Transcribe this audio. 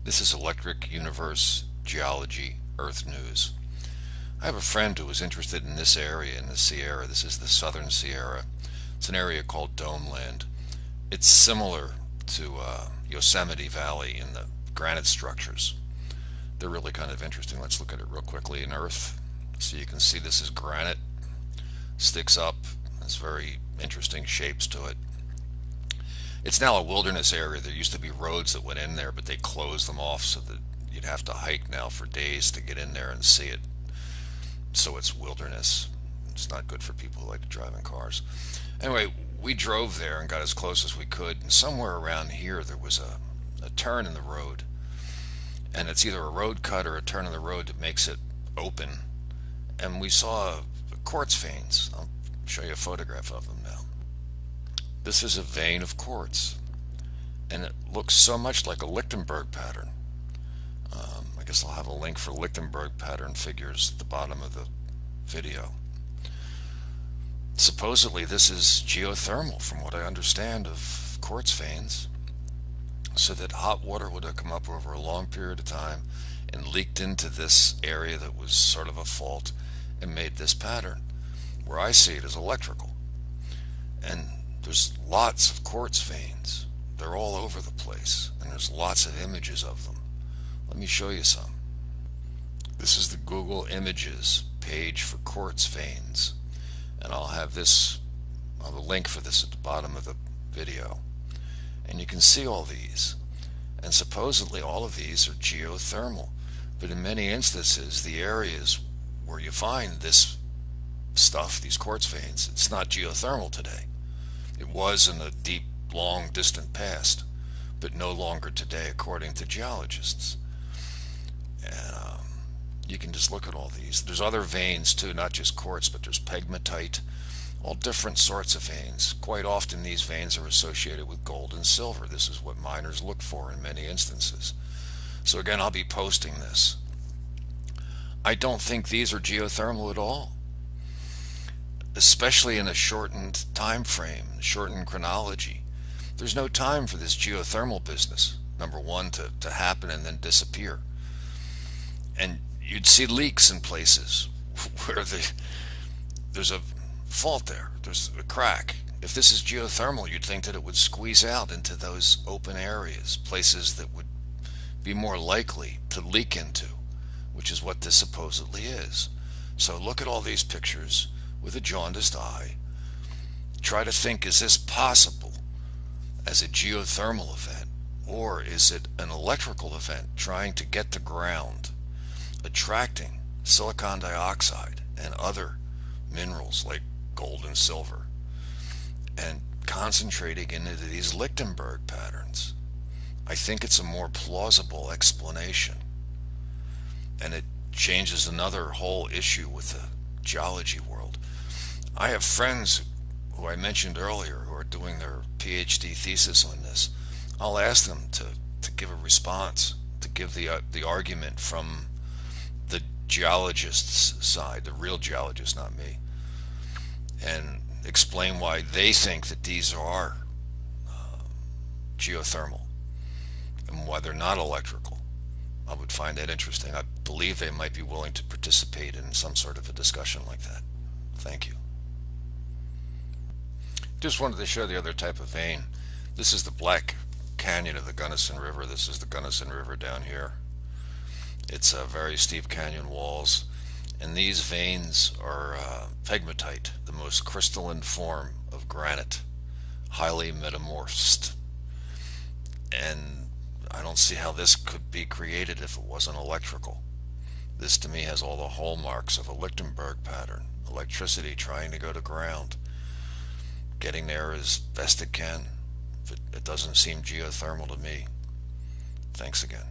This is Electric Universe Geology Earth News. I have a friend who was interested in this area in the Sierra. This is the Southern Sierra. It's an area called Domeland. It's similar to Yosemite Valley in the granite structures. They're really kind of interesting. Let's look at it real quickly in Earth. So you can see this is granite. Sticks up. There's very interesting shapes to it. It's now a wilderness area. There used to be roads that went in there, but they closed them off so that you'd have to hike now for days to get in there and see it. So it's wilderness. It's not good for people who like to drive in cars. Anyway, we drove there and got as close as we could, and somewhere around here there was a turn in the road. And it's either a road cut or a turn in the road that makes it open. And we saw quartz veins. I'll show you a photograph of them now. This is a vein of quartz, and it looks so much like a Lichtenberg pattern. I guess I'll have a link for Lichtenberg pattern figures at the bottom of the video. Supposedly this is geothermal, from what I understand of quartz veins, so that hot water would have come up over a long period of time and leaked into this area that was sort of a fault and made this pattern. Where I see it is electrical. And there's lots of quartz veins. They're all over the place, and there's lots of images of them. Let me show you some. This is the Google Images page for quartz veins, and I'll have a link for this at the bottom of the video. And you can see all these, and supposedly all of these are geothermal, but in many instances the areas where you find this stuff, these quartz veins, it's not geothermal today. It was in the deep, long, distant past, but no longer today, according to geologists. And you can just look at all these. There's other veins too, not just quartz, but there's pegmatite, all different sorts of veins. Quite often these veins are associated with gold and silver. This is what miners look for in many instances. So again, I'll be posting this. I don't think these are geothermal at all, especially in a shortened time frame, shortened chronology. There's no time for this geothermal business, number one, to happen and then disappear. And you'd see leaks in places where there's a fault there, there's a crack. If this is geothermal, you'd think that it would squeeze out into those open areas, places that would be more likely to leak into, which is what this supposedly is. So look at all these pictures with a jaundiced eye. Try to think, is this possible as a geothermal event, or is it an electrical event trying to get to ground, attracting silicon dioxide and other minerals like gold and silver, and concentrating into these Lichtenberg patterns? I think it's a more plausible explanation, and it changes another whole issue with the geology world. I have friends who I mentioned earlier who are doing their PhD thesis on this. I'll ask them to give a response, to give the argument from the geologist's side, the real geologist, not me, and explain why they think that these are geothermal and why they're not electrical. I would find that interesting. I believe they might be willing to participate in some sort of a discussion like that. Thank you. Just wanted to show the other type of vein. This is the Black Canyon of the Gunnison River. This is the Gunnison River down here. It's very steep canyon walls, and these veins are pegmatite, the most crystalline form of granite, highly metamorphosed. And I don't see how this could be created if it wasn't electrical. This to me has all the hallmarks of a Lichtenberg pattern, electricity trying to go to ground, getting there as best it can. It doesn't seem geothermal to me. Thanks again.